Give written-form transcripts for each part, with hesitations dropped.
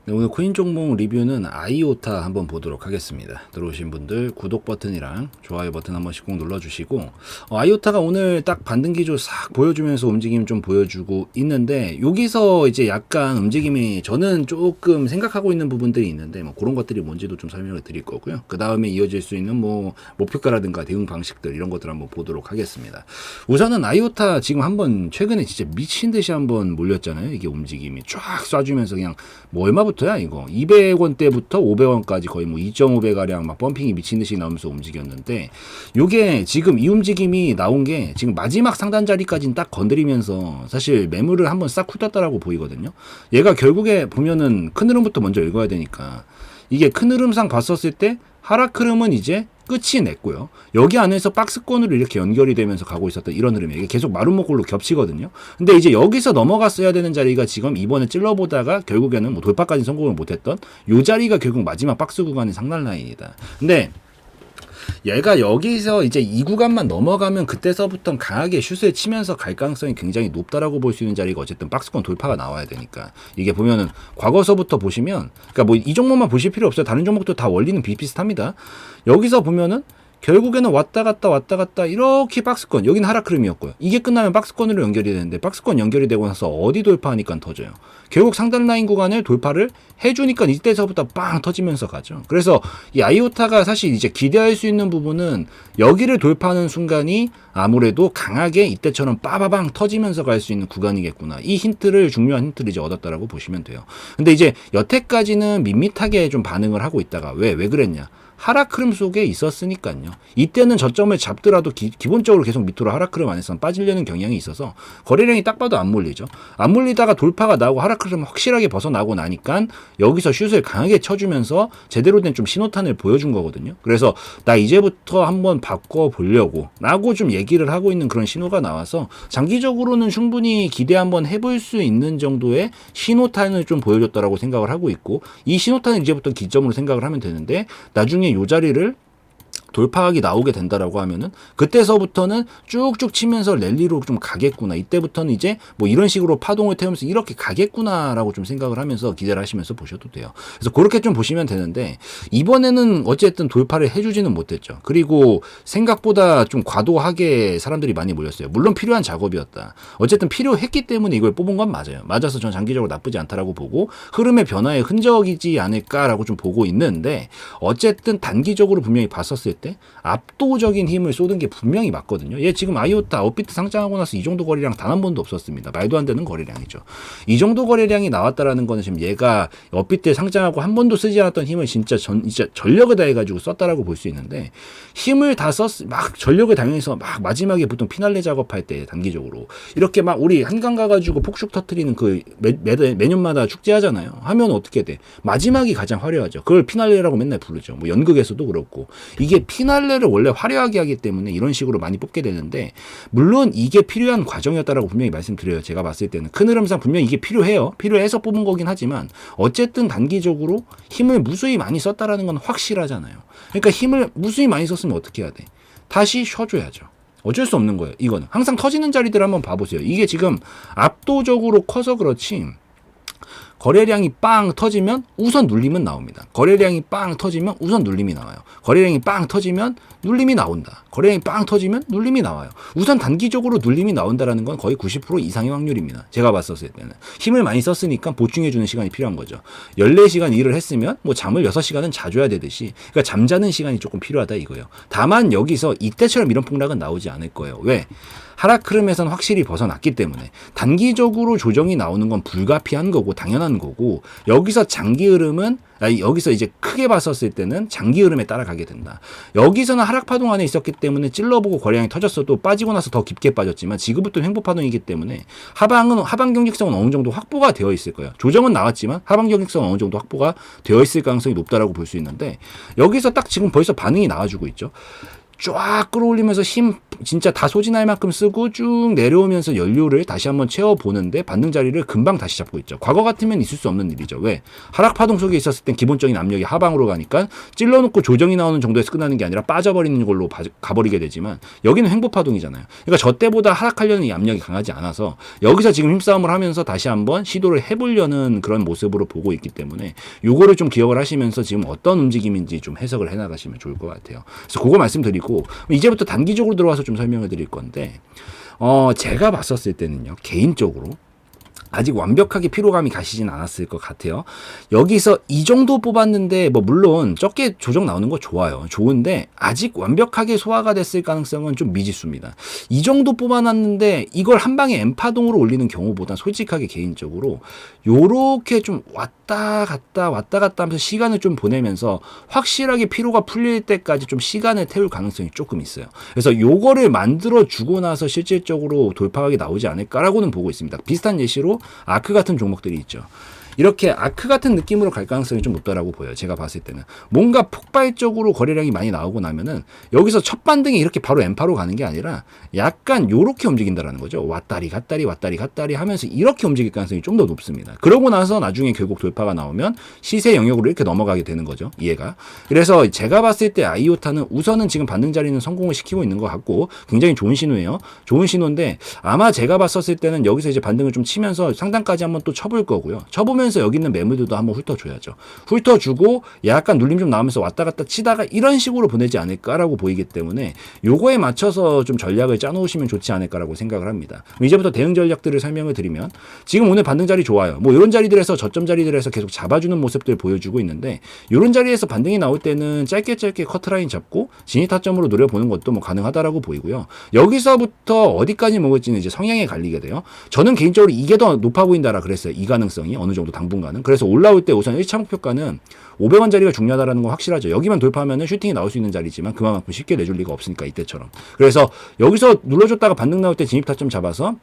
네, 오늘 코인 종목 리뷰는 아이오타 한번 보도록 하겠습니다. 들어오신 분들 구독 버튼이랑 좋아요 버튼 한 번씩 꼭 눌러주시고, 아이오타가 오늘 딱 반등 기조 싹 보여주면서 움직임 좀 보여주고 있는데, 여기서 이제 약간 움직임이 저는 조금 생각하고 있는 부분들이 있는데, 뭐 그런 것들이 뭔지도 좀 설명을 드릴 거고요. 그 다음에 이어질 수 있는 뭐 목표가라든가 대응 방식들 이런 것들 한번 보도록 하겠습니다. 우선은 아이오타 지금 한번 최근에 진짜 미친 듯이 한번 몰렸잖아요. 이게 움직임이 쫙 쏴주면서 그냥 뭐 얼마부터야 이거 200원대부터 500원까지 거의 뭐 2.5배 가량 막 펌핑이 미친 듯이 나오면서 움직였는데, 요게 지금 이 움직임이 나온 게 지금 마지막 상단 자리까지는 딱 건드리면서 사실 매물을 한번 싹 훑었다라고 보이거든요. 얘가 결국에 보면은 큰 흐름부터 먼저 읽어야 되니까, 이게 큰 흐름상 봤었을 때 하락 흐름은 이제 끝이 냈고요. 여기 안에서 박스권으로 이렇게 연결이 되면서 가고 있었던 이런 흐름이에요. 이게 계속 마름모꼴로 겹치거든요. 근데 이제 여기서 넘어갔어야 되는 자리가 지금 이번에 찔러보다가 결국에는 뭐 돌파까지 성공을 못했던 요 자리가 결국 마지막 박스 구간의 상단 라인이다. 근데 얘가 여기서 이제 이 구간만 넘어가면 그때서부터 강하게 슛을 치면서 갈 가능성이 굉장히 높다라고 볼 수 있는 자리가 어쨌든 박스권 돌파가 나와야 되니까, 이게 보면은 과거서부터 보시면, 그러니까 뭐 이 종목만 보실 필요 없어요. 다른 종목도 다 원리는 비슷비슷합니다. 여기서 보면은 결국에는 왔다 갔다 이렇게 박스권, 여기는 하락 흐름이었고요. 이게 끝나면 박스권으로 연결이 되는데, 박스권 연결이 되고 나서 어디 돌파하니까 터져요. 결국 상단 라인 구간을 돌파를 해주니까 이때서부터 빵 터지면서 가죠. 그래서 이 아이오타가 사실 이제 기대할 수 있는 부분은 여기를 돌파하는 순간이 아무래도 강하게 이때처럼 빠바방 터지면서 갈 수 있는 구간이겠구나. 이 힌트를, 중요한 힌트를 이제 얻었다라고 보시면 돼요. 근데 이제 여태까지는 밋밋하게 좀 반응을 하고 있다가 왜 그랬냐? 하락 흐름 속에 있었으니까요. 이때는 저점을 잡더라도 기본적으로 계속 밑으로 하락 흐름 안에서 빠지려는 경향이 있어서 거래량이 딱 봐도 안 몰리죠. 안 몰리다가 돌파가 나오고 하락 흐름 확실하게 벗어나고 나니까 여기서 슛을 강하게 쳐주면서 제대로 된 좀 신호탄을 보여준 거거든요. 그래서 나 이제부터 한번 바꿔보려고 라고 좀 얘기를 하고 있는 그런 신호가 나와서, 장기적으로는 충분히 기대 한번 해볼 수 있는 정도의 신호탄을 좀 보여줬다라고 생각을 하고 있고, 이 신호탄을 이제부터 기점으로 생각을 하면 되는데, 나중에 요 자리를 돌파하기 나오게 된다라고 하면은 그때서부터는 쭉쭉 치면서 랠리로 좀 가겠구나. 이때부터는 이제 뭐 이런 식으로 파동을 태우면서 이렇게 가겠구나라고 좀 생각을 하면서 기대를 하시면서 보셔도 돼요. 그래서 그렇게 좀 보시면 되는데, 이번에는 어쨌든 돌파를 해주지는 못했죠. 그리고 생각보다 좀 과도하게 사람들이 많이 몰렸어요. 물론 필요한 작업이었다. 어쨌든 필요했기 때문에 이걸 뽑은 건 맞아요. 맞아서 전 장기적으로 나쁘지 않다라고 보고, 흐름의 변화의 흔적이지 않을까라고 좀 보고 있는데, 어쨌든 단기적으로 분명히 봤었을 때 압도적인 힘을 쏟은 게 분명히 맞거든요. 얘 지금 아이오타 업비트 상장하고 나서 이 정도 거래량 단 한 번도 없었습니다. 말도 안 되는 거래량이죠. 이 정도 거래량이 나왔다라는 거는 지금 얘가 업비트에 상장하고 한 번도 쓰지 않았던 힘을 진짜 전력을 다해가지고 썼다라고 볼 수 있는데, 힘을 다 막 전력을 다해서 막 마지막에 보통 피날레 작업할 때 단기적으로 이렇게 막 우리 한강 가가지고 폭죽 터트리는 그 매년마다 축제 하잖아요. 하면 어떻게 돼? 마지막이 가장 화려하죠. 그걸 피날레라고 맨날 부르죠. 뭐 연극에서도 그렇고. 이게 피날레를 원래 화려하게 하기 때문에 이런 식으로 많이 뽑게 되는데, 물론 이게 필요한 과정이었다라고 분명히 말씀드려요. 제가 봤을 때는 큰 흐름상 분명히 이게 필요해요. 필요해서 뽑은 거긴 하지만, 어쨌든 단기적으로 힘을 무수히 많이 썼다라는 건 확실하잖아요. 그러니까 힘을 무수히 많이 썼으면 어떻게 해야 돼? 다시 쉬어줘야죠. 어쩔 수 없는 거예요. 이거는 항상 터지는 자리들 한번 봐보세요. 이게 지금 압도적으로 커서 그렇지, 거래량이 빵 터지면 우선 눌림은 나옵니다. 거래량이 빵 터지면 우선 눌림이 나와요. 거래량이 빵 터지면 눌림이 나온다. 거래량이 빵 터지면 눌림이 나와요. 우선 단기적으로 눌림이 나온다라는 건 거의 90% 이상의 확률입니다. 제가 봤었을 때는. 힘을 많이 썼으니까 보충해주는 시간이 필요한 거죠. 14시간 일을 했으면 뭐 잠을 6시간은 자줘야 되듯이, 그러니까 잠자는 시간이 조금 필요하다 이거예요. 다만 여기서 이때처럼 이런 폭락은 나오지 않을 거예요. 왜? 하락 흐름에서는 확실히 벗어났기 때문에 단기적으로 조정이 나오는 건 불가피한 거고 당연한 거고, 여기서 장기 흐름은, 여기서 이제 크게 봤었을 때는 장기 흐름에 따라가게 된다. 여기서는 하락 파동 안에 있었기 때문에 찔러보고 거래량이 터졌어도 빠지고 나서 더 깊게 빠졌지만, 지금부터는 횡보 파동이기 때문에 하방 경직성은 어느 정도 확보가 되어 있을 거예요. 조정은 나왔지만 하방 경직성은 어느 정도 확보가 되어 있을 가능성이 높다라고 볼 수 있는데, 여기서 딱 지금 벌써 반응이 나와주고 있죠. 쫙 끌어올리면서 힘 진짜 다 소진할 만큼 쓰고 쭉 내려오면서 연료를 다시 한번 채워보는데 반등 자리를 금방 다시 잡고 있죠. 과거 같으면 있을 수 없는 일이죠. 왜? 하락 파동 속에 있었을 땐 기본적인 압력이 하방으로 가니까 찔러놓고 조정이 나오는 정도에서 끝나는 게 아니라 빠져버리는 걸로 가버리게 되지만 여기는 횡보 파동이잖아요. 그러니까 저 때보다 하락하려는 이 압력이 강하지 않아서 여기서 지금 힘싸움을 하면서 다시 한번 시도를 해보려는 그런 모습으로 보고 있기 때문에 요거를 좀 기억을 하시면서 지금 어떤 움직임인지 좀 해석을 해나가시면 좋을 것 같아요. 그래서 그거 말씀드리고 이제부터 단기적으로 들어와서 좀 설명을 드릴 건데 제가 봤었을 때는요, 개인적으로 아직 완벽하게 피로감이 가시진 않았을 것 같아요. 여기서 이 정도 뽑았는데 뭐 물론 적게 조정 나오는 거 좋아요. 좋은데 아직 완벽하게 소화가 됐을 가능성은 좀 미지수입니다. 이 정도 뽑아놨는데 이걸 한 방에 M파동으로 올리는 경우보다 솔직하게 개인적으로 요렇게 좀 왔다 갔다 하면서 시간을 좀 보내면서 확실하게 피로가 풀릴 때까지 좀 시간을 태울 가능성이 조금 있어요. 그래서 요거를 만들어 주고 나서 실질적으로 돌파각이 나오지 않을까라고는 보고 있습니다. 비슷한 예시로 아크 같은 종목들이 있죠. 이렇게 아크 같은 느낌으로 갈 가능성이 좀 높다라고 보여요. 제가 봤을 때는. 뭔가 폭발적으로 거래량이 많이 나오고 나면은 여기서 첫 반등이 이렇게 바로 M파로 가는 게 아니라 약간 요렇게 움직인다라는 거죠. 왔다리 갔다리 하면서 이렇게 움직일 가능성이 좀 더 높습니다. 그러고 나서 나중에 결국 돌파가 나오면 시세 영역으로 이렇게 넘어가게 되는 거죠. 이해가. 그래서 제가 봤을 때 아이오타는 우선은 지금 반등 자리는 성공을 시키고 있는 것 같고 굉장히 좋은 신호예요. 좋은 신호인데 아마 제가 봤었을 때는 여기서 이제 반등을 좀 치면서 상단까지 한번 또 쳐볼 거고요. 쳐보면서 여기 있는 매물들도 한번 훑어줘야죠. 훑어주고 약간 눌림 좀 나오면서 왔다 갔다 치다가 이런 식으로 보내지 않을까라고 보이기 때문에 요거에 맞춰서 좀 전략을 짜놓으시면 좋지 않을까라고 생각을 합니다. 이제부터 대응 전략들을 설명을 드리면 지금 오늘 반등 자리 좋아요. 뭐 이런 자리들에서 저점 자리들에서 계속 잡아주는 모습들 보여주고 있는데 이런 자리에서 반등이 나올 때는 짧게 커트라인 잡고 진입 타점으로 노려보는 것도 뭐 가능하다라고 보이고요. 여기서부터 어디까지 먹을지는 이제 성향에 갈리게 돼요. 저는 개인적으로 이게 더 높아 보인다라 그랬어요. 이 가능성이 어느 정도 당분간은. 그래서 올라올 때 우선 1차 목표가는 500원 자리가 중요하다라는 건 확실하죠. 여기만 돌파하면은 슈팅이 나올 수 있는 자리지만 그만큼 쉽게 내줄 리가 없으니까 이때처럼. 그래서 여기서 눌러줬다가 반등 나올 때 진입 타점 잡아서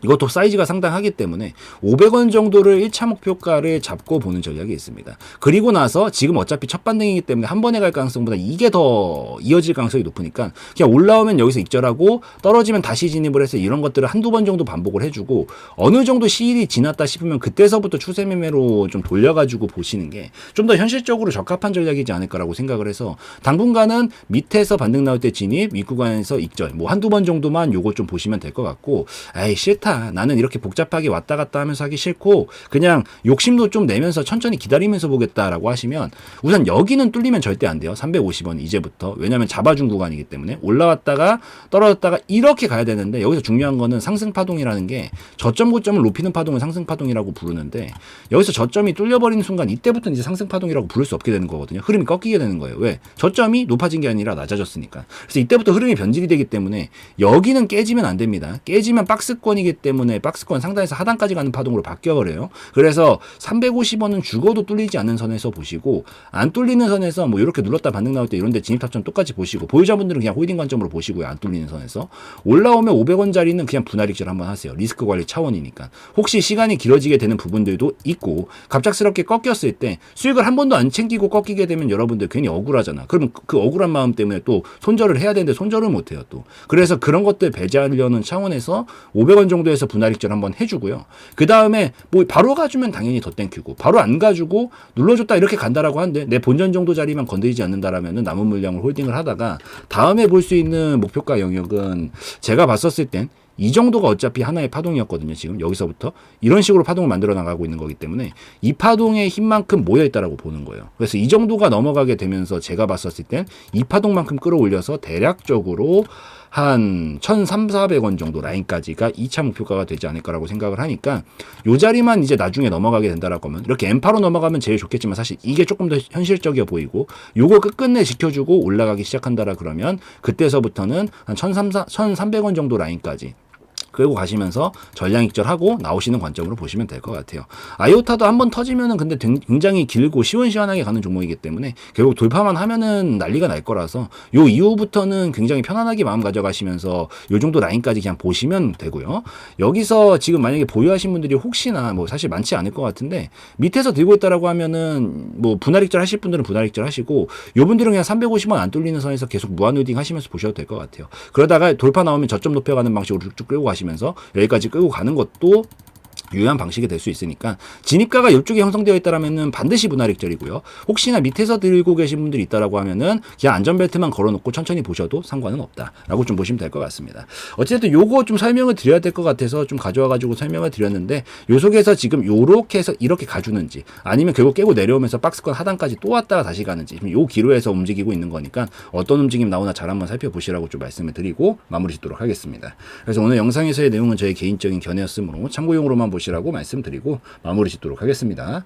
이것도 사이즈가 상당하기 때문에 500원 정도를 1차 목표가를 잡고 보는 전략이 있습니다. 그리고 나서 지금 어차피 첫 반등이기 때문에 한 번에 갈 가능성보다 이게 더 이어질 가능성이 높으니까 그냥 올라오면 여기서 익절하고 떨어지면 다시 진입을 해서 이런 것들을 한두 번 정도 반복을 해주고 어느 정도 시일이 지났다 싶으면 그때서부터 추세 매매로 좀 돌려가지고 보시는 게 좀 더 현실적으로 적합한 전략이지 않을까라고 생각을 해서 당분간은 밑에서 반등 나올 때 진입, 윗구간에서 익절 뭐 한두 번 정도만 요걸 좀 보시면 될 것 같고 에이 싫다. 나는 이렇게 복잡하게 왔다 갔다 하면서 하기 싫고 그냥 욕심도 좀 내면서 천천히 기다리면서 보겠다라고 하시면 우선 여기는 뚫리면 절대 안 돼요. 350원 이제부터. 왜냐하면 잡아준 구간이기 때문에 올라왔다가 떨어졌다가 이렇게 가야 되는데 여기서 중요한 거는 상승 파동이라는 게 저점 고점을 높이는 파동을 상승 파동이라고 부르는데 여기서 저점이 뚫려버리는 순간 이때부터는 이제 상승 파동이라고 부를 수 없게 되는 거거든요. 흐름이 꺾이게 되는 거예요. 왜? 저점이 높아진 게 아니라 낮아졌으니까. 그래서 이때부터 흐름이 변질이 되기 때문에 여기는 깨지면 안 됩니다. 깨지면 박스권이기 때문에 박스권 상단에서 하단까지 가는 파동으로 바뀌어버려요. 그래서 350원은 죽어도 뚫리지 않는 선에서 보시고 안 뚫리는 선에서 뭐 이렇게 눌렀다 반등 나올 때 이런데 진입 타점 똑같이 보시고 보유자분들은 그냥 홀딩 관점으로 보시고요. 안 뚫리는 선에서 올라오면 500원 자리는 그냥 분할 익절 한번 하세요. 리스크 관리 차원이니까. 혹시 시간이 길어지게 되는 부분들도 있고 갑작스럽게 꺾였을 때 수익을 한 번도 안 챙기고 꺾이게 되면 여러분들 괜히 억울하잖아. 그럼 그 억울한 마음 때문에 또 손절을 해야 되는데 손절을 못 해요 또. 그래서 그런 것들 배제하려는 차원에서 500원 정도에서 분할 익절 한번 해주고요. 그 다음에 뭐 바로 가주면 당연히 더 땡큐고 바로 안 가주고 눌러줬다 이렇게 간다라고 하는데 내 본전 정도 자리만 건드리지 않는다라면은 남은 물량을 홀딩을 하다가 다음에 볼 수 있는 목표가 영역은 제가 봤었을 땐 이 정도가 어차피 하나의 파동이었거든요. 지금 여기서부터 이런 식으로 파동을 만들어 나가고 있는 거기 때문에 이 파동의 힘만큼 모여있다라고 보는 거예요. 그래서 이 정도가 넘어가게 되면서 제가 봤었을 땐 이 파동만큼 끌어올려서 대략적으로 한 1,300~400원 정도 라인까지가 2차 목표가가 되지 않을까라고 생각을 하니까 요 자리만 이제 나중에 넘어가게 된다라고 하면 이렇게 M파로 넘어가면 제일 좋겠지만 사실 이게 조금 더 현실적이어 보이고 요거 끝끝내 지켜주고 올라가기 시작한다라 그러면 그때서부터는 한 1,300원 정도 라인까지 끌고 가시면서 전량 익절하고 나오시는 관점으로 보시면 될 것 같아요. 아이오타도 한번 터지면은 근데 굉장히 길고 시원시원하게 가는 종목이기 때문에 결국 돌파만 하면은 난리가 날 거라서 요 이후부터는 굉장히 편안하게 마음 가져가시면서 요 정도 라인까지 그냥 보시면 되고요. 여기서 지금 만약에 보유하신 분들이 혹시나 뭐 사실 많지 않을 것 같은데 밑에서 들고 있다라고 하면은 뭐 분할 익절 하실 분들은 분할 익절 하시고 요 분들은 그냥 350원 안 뚫리는 선에서 계속 무한 홀딩 하시면서 보셔도 될 것 같아요. 그러다가 돌파 나오면 저점 높여가는 방식으로 쭉쭉 끌고 가시면서 여기까지 끌고 가는 것도 유효한 방식이 될 수 있으니까 진입가가 이쪽에 형성되어 있다라면은 반드시 분할 익절이고요. 혹시나 밑에서 들고 계신 분들이 있다라고 하면은 그냥 안전벨트만 걸어놓고 천천히 보셔도 상관은 없다라고 좀 보시면 될 것 같습니다. 어쨌든 요거 좀 설명을 드려야 될 것 같아서 좀 가져와가지고 설명을 드렸는데 요 속에서 지금 요렇게 해서 이렇게 가주는지 아니면 결국 깨고 내려오면서 박스권 하단까지 또 왔다가 다시 가는지 지금 요 기로에서 움직이고 있는 거니까 어떤 움직임 나오나 잘 한번 살펴보시라고 좀 말씀을 드리고 마무리 짓도록 하겠습니다. 그래서 오늘 영상에서의 내용은 저의 개인적인 견해였으므로 참고용으로만 보시라고 말씀드리고 마무리 짓도록 하겠습니다.